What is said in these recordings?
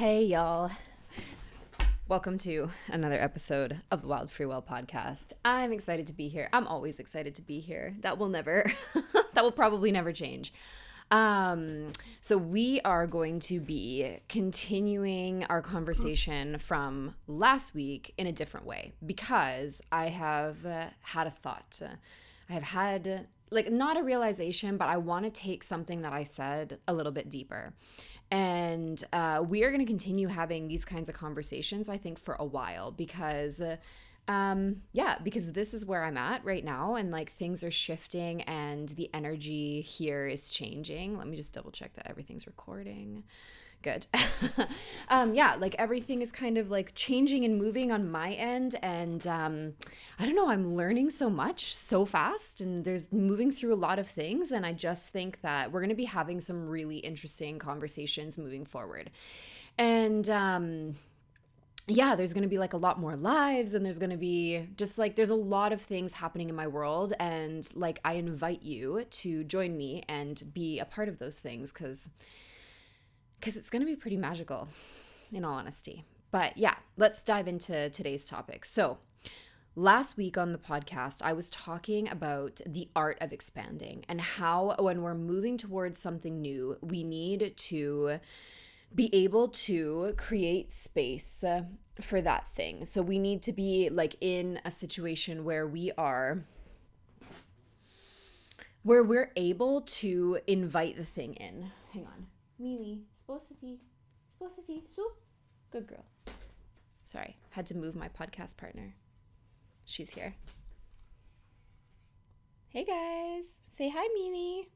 Hey, y'all. Welcome to another episode of the Wild Free Well podcast. I'm excited to be here. I'm always excited to be here. That will never, that will probably never change. So we are going to be continuing our conversation from last week in a different way because I have had a thought. I have had like not a realization, but I want to take something that I said a little bit deeper. And we are going to continue having these kinds of conversations, I think, for a while because, because this is where I'm at right now. And like things are shifting and the energy here is changing. Let me just double check that everything's recording. Good. Like everything is kind of like changing and moving on my end. And I don't know, I'm learning so much so fast and there's moving through a lot of things. And I just think that we're going to be having some really interesting conversations moving forward. And there's going to be like a lot more lives and there's going to be just like there's a lot of things happening in my world. And like I invite you to join me and be a part of those things because it's going to be pretty magical, in all honesty. But yeah, let's dive into today's topic. So, last week on the podcast, I was talking about the art of expanding and how when we're moving towards something new, we need to be able to create space for that thing. So, we need to be like in a situation where we're able to invite the thing in. Hang on. Mimi, supposity, soup. Good girl. Sorry, had to move my podcast partner. She's here. Hey guys, say hi, Mimi.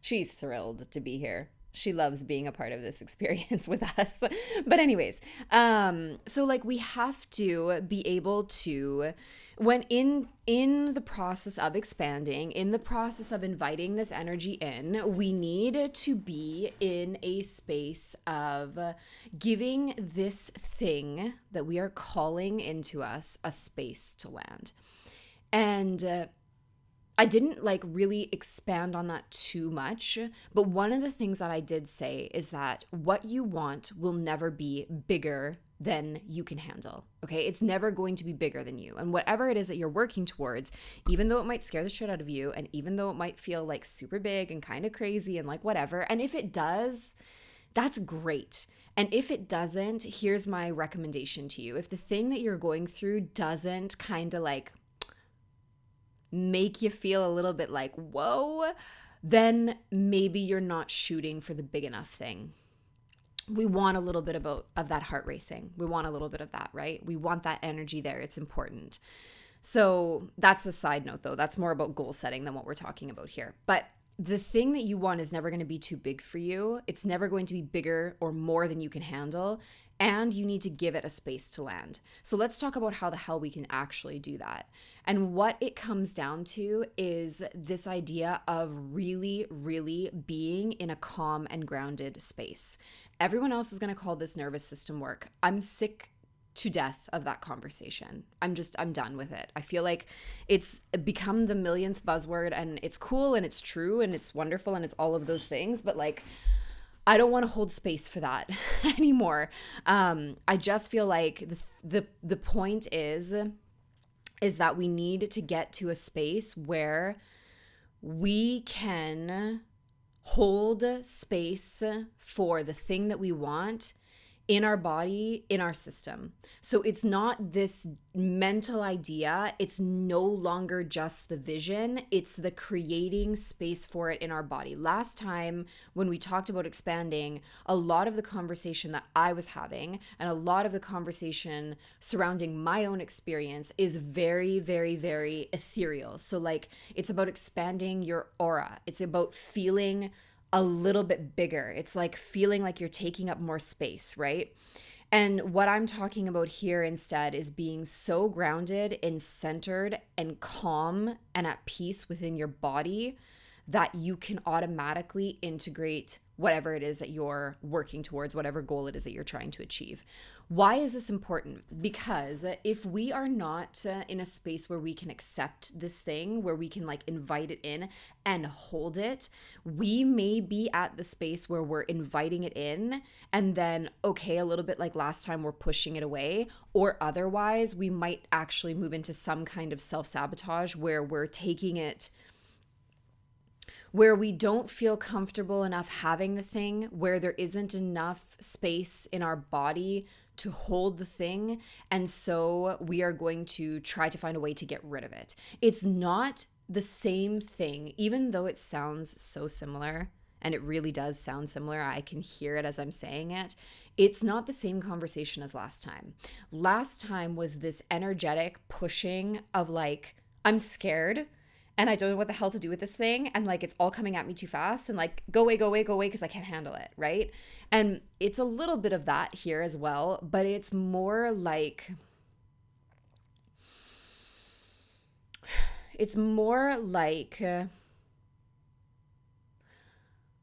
She's thrilled to be here. She loves being a part of this experience with us. But anyways, so like we have to be able to when in the process of expanding, in the process of inviting this energy in, we need to be in a space of giving this thing that we are calling into us a space to land. And I didn't like really expand on that too much, but one of the things that I did say is that what you want will never be bigger than you can handle. Okay? It's never going to be bigger than you. And whatever it is that you're working towards, even though it might scare the shit out of you, and even though it might feel like super big and kind of crazy and like whatever, and if it does, that's great. And if it doesn't, here's my recommendation to you. If the thing that you're going through doesn't kind of like make you feel a little bit like, whoa, then maybe you're not shooting for the big enough thing. We want a little bit of that heart racing. We want a little bit of that, right? We want that energy there. It's important. So that's a side note though. That's more about goal setting than what we're talking about here. But the thing that you want is never going to be too big for you. It's never going to be bigger or more than you can handle. And you need to give it a space to land. So let's talk about how the hell we can actually do that. And what it comes down to is this idea of really, really being in a calm and grounded space. Everyone else is going to call this nervous system work. I'm sick to death of that conversation. I'm done with it. I feel like it's become the millionth buzzword and it's cool and it's true and it's wonderful and it's all of those things. But like, I don't want to hold space for that anymore. I just feel like the point is that we need to get to a space where we can hold space for the thing that we want in our body, in our system. So it's not this mental idea. It's no longer just the vision. It's the creating space for it in our body. Last time when we talked about expanding, a lot of the conversation that I was having and a lot of the conversation surrounding my own experience is very, very, very ethereal. So like it's about expanding your aura. It's about feeling a little bit bigger. It's like feeling like you're taking up more space, right? And what I'm talking about here instead is being so grounded and centered and calm and at peace within your body that you can automatically integrate whatever it is that you're working towards, whatever goal it is that you're trying to achieve. Why is this important? Because if we are not in a space where we can accept this thing, where we can like invite it in and hold it, we may be at the space where we're inviting it in and then, okay, a little bit like last time, we're pushing it away, or otherwise we might actually move into some kind of self-sabotage where we're taking it where we don't feel comfortable enough having the thing, where there isn't enough space in our body to hold the thing. And so we are going to try to find a way to get rid of it. It's not the same thing, even though it sounds so similar, and it really does sound similar. I can hear it as I'm saying it. It's not the same conversation as last time. Last time was this energetic pushing of like, I'm scared and I don't know what the hell to do with this thing. And like, it's all coming at me too fast and like, go away, go away, go away, because I can't handle it. Right. And it's a little bit of that here as well, but it's more like,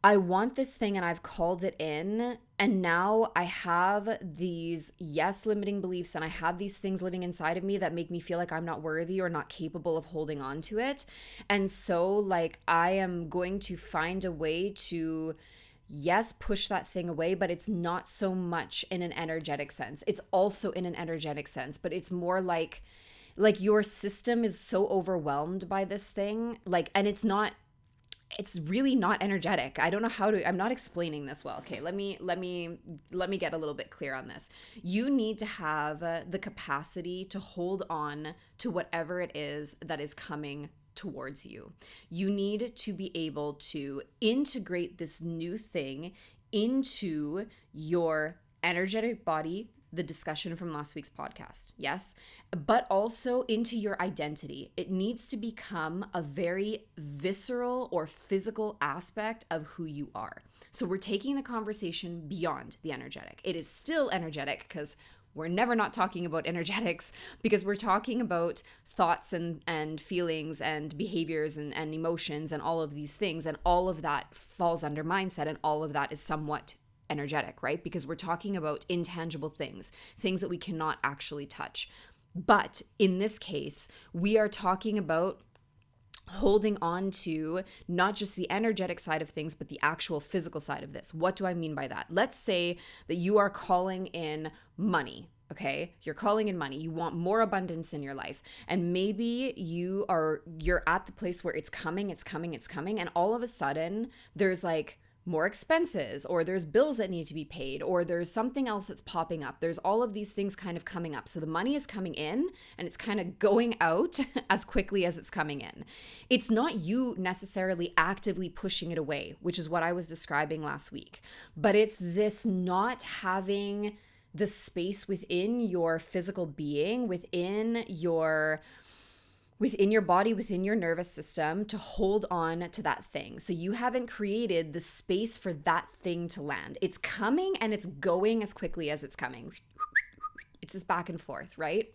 I want this thing and I've called it in. And now I have these, yes, limiting beliefs, and I have these things living inside of me that make me feel like I'm not worthy or not capable of holding on to it. And so, like, I am going to find a way to, yes, push that thing away, but it's not so much in an energetic sense. It's also in an energetic sense, but it's more like your system is so overwhelmed by this thing, like, and it's really not energetic. I don't know how to, I'm not explaining this well. Okay, let me get a little bit clear on this. You need to have the capacity to hold on to whatever it is that is coming towards you. You need to be able to integrate this new thing into your energetic body, the discussion from last week's podcast, yes, but also into your identity. It needs to become a very visceral or physical aspect of who you are. So we're taking the conversation beyond the energetic. It is still energetic because we're never not talking about energetics, because we're talking about thoughts and feelings and behaviors and emotions and all of these things. And all of that falls under mindset, and all of that is somewhat energetic, right? Because we're talking about intangible things that we cannot actually touch. But in this case, we are talking about holding on to not just the energetic side of things, but the actual physical side of this. What do I mean by that? Let's say that you are calling in money. Okay, you're calling in money. You want more abundance in your life. And maybe you're at the place where it's coming, and all of a sudden there's like more expenses, or there's bills that need to be paid, or there's something else that's popping up. There's all of these things kind of coming up. So the money is coming in and it's kind of going out as quickly as it's coming in. It's not you necessarily actively pushing it away, which is what I was describing last week, but it's this not having the space within your physical being, within your body, within your nervous system, to hold on to that thing. So you haven't created the space for that thing to land. It's coming and it's going as quickly as it's coming. It's this back and forth, right?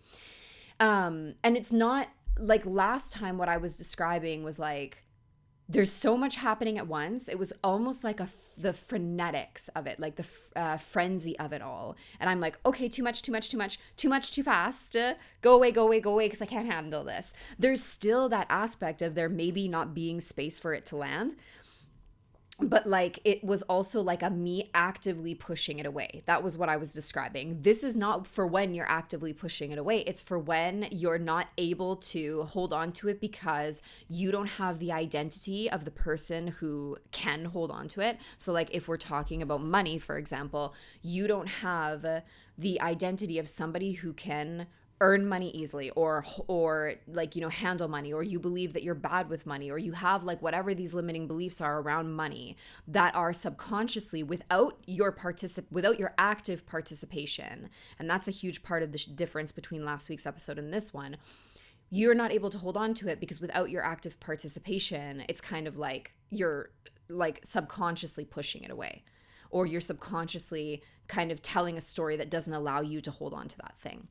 And it's not like last time. What I was describing was like, there's so much happening at once. It was almost like the frenetics of it, like the frenzy of it all. And I'm like, okay, too much, too fast. Go away, because I can't handle this. There's still that aspect of there maybe not being space for it to land. But like, it was also like a me actively pushing it away. That was what I was describing. This is not for when you're actively pushing it away. It's for when you're not able to hold on to it because you don't have the identity of the person who can hold on to it. So like, if we're talking about money, for example, you don't have the identity of somebody who can earn money easily, or like, handle money, or you believe that you're bad with money, or you have like whatever these limiting beliefs are around money that are subconsciously without your active participation. And that's a huge part of the difference between last week's episode and this one. You're not able to hold on to it because without your active participation, it's kind of like you're like subconsciously pushing it away, or you're subconsciously kind of telling a story that doesn't allow you to hold on to that thing.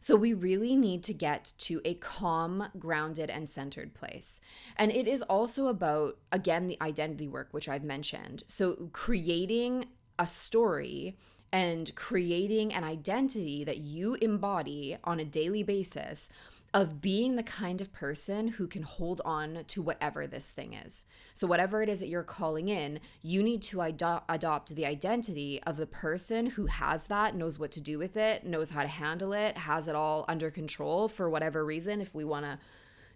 So we really need to get to a calm, grounded, and centered place. And it is also about, again, the identity work, which I've mentioned. So creating a story and creating an identity that you embody on a daily basis of being the kind of person who can hold on to whatever this thing is. So, whatever it is that you're calling in, you need to adopt the identity of the person who has that, knows what to do with it, knows how to handle it, has it all under control for whatever reason, if we want to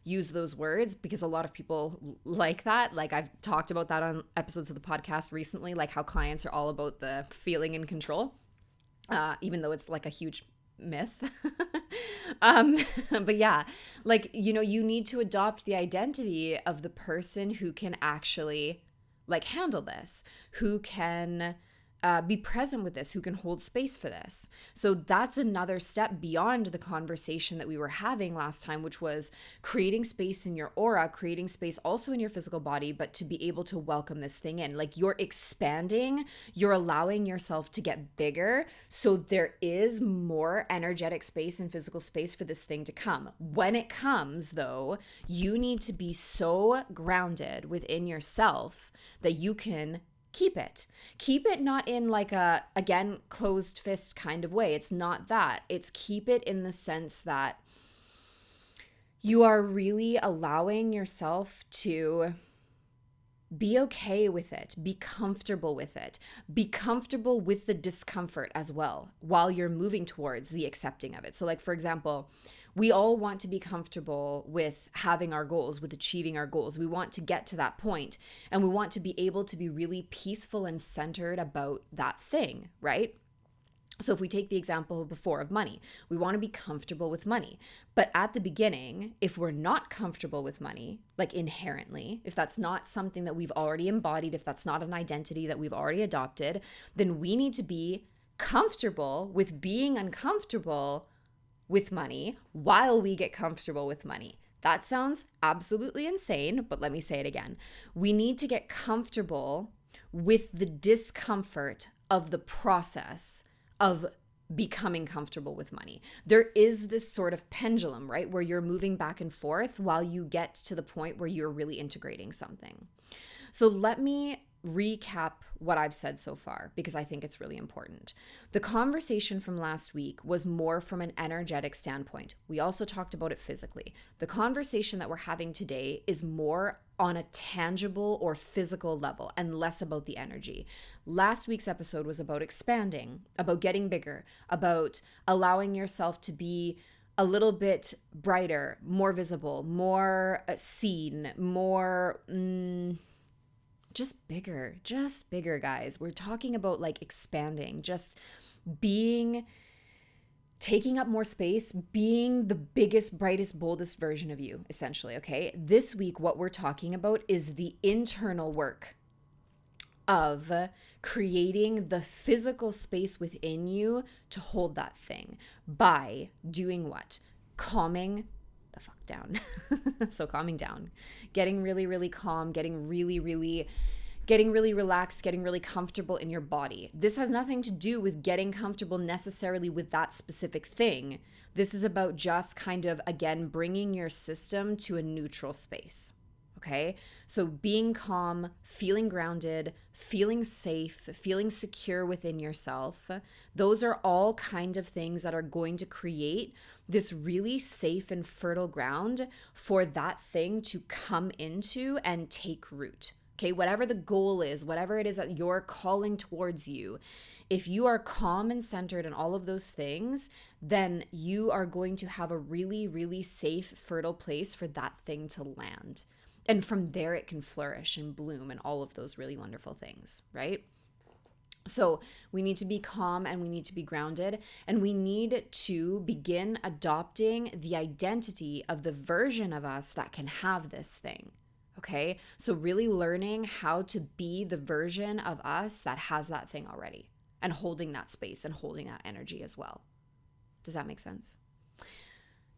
use those words, because a lot of people like that. Like, I've talked about that on episodes of the podcast recently, like how clients are all about the feeling in control, even though it's like a huge myth. But yeah, like, you need to adopt the identity of the person who can actually like handle this, who can be present with this, who can hold space for this. So that's another step beyond the conversation that we were having last time, which was creating space in your aura, creating space also in your physical body, but to be able to welcome this thing in. Like, you're expanding, you're allowing yourself to get bigger. So there is more energetic space and physical space for this thing to come. When it comes, though, you need to be so grounded within yourself that you can keep it. Keep it not in like a, again, closed fist kind of way. It's not that. It's keep it in the sense that you are really allowing yourself to be okay with it, be comfortable with it, be comfortable with the discomfort as well while you're moving towards the accepting of it. So, like, for example, we all want to be comfortable with having our goals, with achieving our goals. We want to get to that point, and we want to be able to be really peaceful and centered about that thing, right? So if we take the example before of money, we want to be comfortable with money. But at the beginning, if we're not comfortable with money, like inherently, if that's not something that we've already embodied, if that's not an identity that we've already adopted, then we need to be comfortable with being uncomfortable with money while we get comfortable with money. That sounds absolutely insane, but let me say it again. We need to get comfortable with the discomfort of the process of becoming comfortable with money. There is this sort of pendulum, right, where you're moving back and forth while you get to the point where you're really integrating something. So let me recap what I've said so far, because I think it's really important. The conversation from last week was more from an energetic standpoint. We also talked about it physically. The conversation that we're having today is more on a tangible or physical level and less about the energy. Last week's episode was about expanding, about getting bigger, about allowing yourself to be a little bit brighter, more visible, more seen, more just bigger, guys. We're talking about like expanding, just being, taking up more space, being the biggest, brightest, boldest version of you, essentially, okay? This week, what we're talking about is the internal work of creating the physical space within you to hold that thing by doing what? Calming the fuck down. So calming down, getting really, really calm, getting really relaxed, getting really comfortable in your body. This has nothing to do with getting comfortable necessarily with that specific thing. This is about just kind of, again, bringing your system to a neutral space. Okay? So being calm, feeling grounded, feeling safe, feeling secure within yourself, those are all kind of things that are going to create this really safe and fertile ground for that thing to come into and take root. Okay, whatever the goal is, whatever it is that you're calling towards you, if you are calm and centered in all of those things, then you are going to have a really, really safe, fertile place for that thing to land. And from there, it can flourish and bloom and all of those really wonderful things, right? So we need to be calm and we need to be grounded, and we need to begin adopting the identity of the version of us that can have this thing. Okay, so really learning how to be the version of us that has that thing already, and holding that space and holding that energy as well. Does that make sense?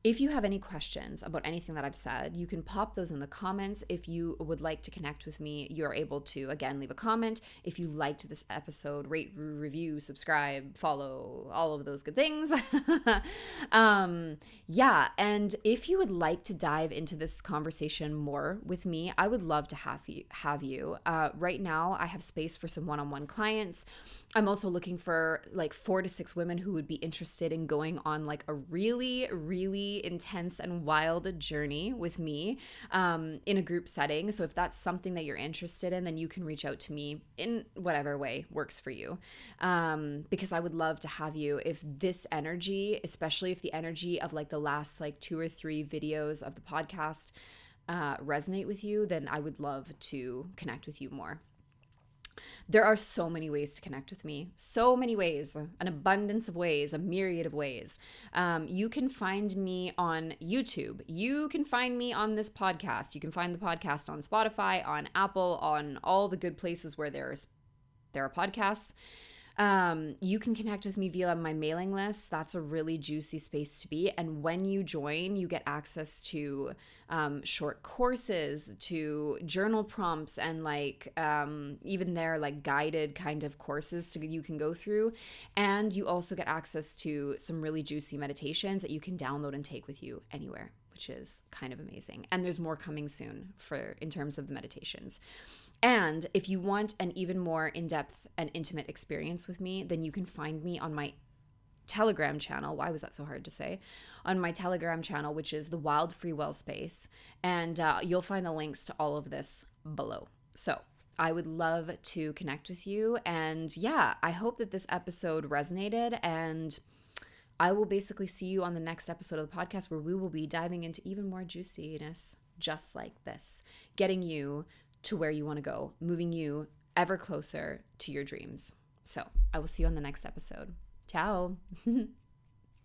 If you have any questions about anything that I've said, you can pop those in the comments. If you would like to connect with me, you're able to, again, leave a comment. If you liked this episode, rate, review, subscribe, follow, all of those good things. Yeah, and if you would like to dive into this conversation more with me, I would love to have you. Right now, I have space for some one-on-one clients. I'm also looking for like 4 to 6 women who would be interested in going on like a really, really intense and wild journey with me in a group setting. So if that's something that you're interested in, then you can reach out to me in whatever way works for you, because I would love to have you. If this energy, especially if the energy of like the last like 2 or 3 videos of the podcast resonate with you, then I would love to connect with you more. There are so many ways to connect with me, so many ways, an abundance of ways, a myriad of ways. You can find me on YouTube. You can find me on this podcast. You can find the podcast on Spotify, on Apple, on all the good places where there are podcasts. You can connect with me via my mailing list. That's a really juicy space to be. And when you join, you get access to short courses, to journal prompts, and like even there, like guided kind of courses you can go through. And you also get access to some really juicy meditations that you can download and take with you anywhere, which is kind of amazing. And there's more coming soon in terms of the meditations. And if you want an even more in-depth and intimate experience with me, then you can find me on my Telegram channel. Why was that so hard to say? On my Telegram channel, which is the Wild Free Well Space. And you'll find the links to all of this below. So I would love to connect with you. And yeah, I hope that this episode resonated. And I will basically see you on the next episode of the podcast, where we will be diving into even more juiciness just like this, getting you to where you want to go, moving you ever closer to your dreams. So I will see you on the next episode. Ciao.